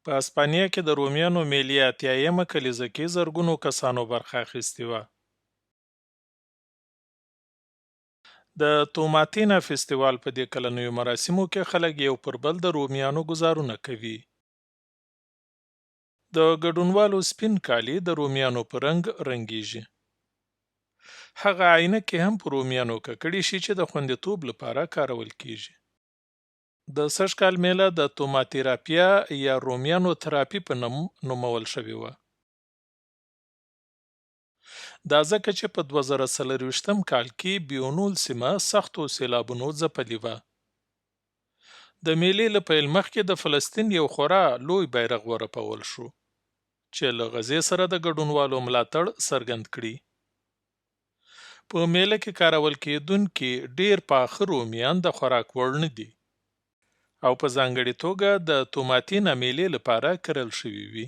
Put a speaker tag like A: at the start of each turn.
A: په اسپانیا کې د رومیانو میلې اتیایمه کلیزه کې زرګونو کسانو برخه اخیستې وه. د توماتینا فستیوال په دې کلنیو مراسمو کې خلک یو پر بل د رومیانو ګزارونه کوي. د ګډونوالو سپین کالي د رومیانو په رنګ رنګیږي. هغه عینکې هم په رومیانو ککړې شي چې د خوندیتوب لپاره کارول کیږي. د سږکال میله د توماتیراپیا یا رومیانو تراپي په نوم نومول شوې وه. دا ځکه چې په 2024 کال کې بیونول سیمه سختو سیلابونو ځپلې وه. د میلې له پیل مخکې د فلسطین یو خورا لوی بیرغ ورپول شو چې له غزې سره د ګډونوالو ملاتړ څرګند کړي. په میله کې کارول کېدونکي ډیر پاخه رومیان د خوراک وړ نه دي او په ځانګړې توګه د توماتینا میلې لپاره کرل شوي وي.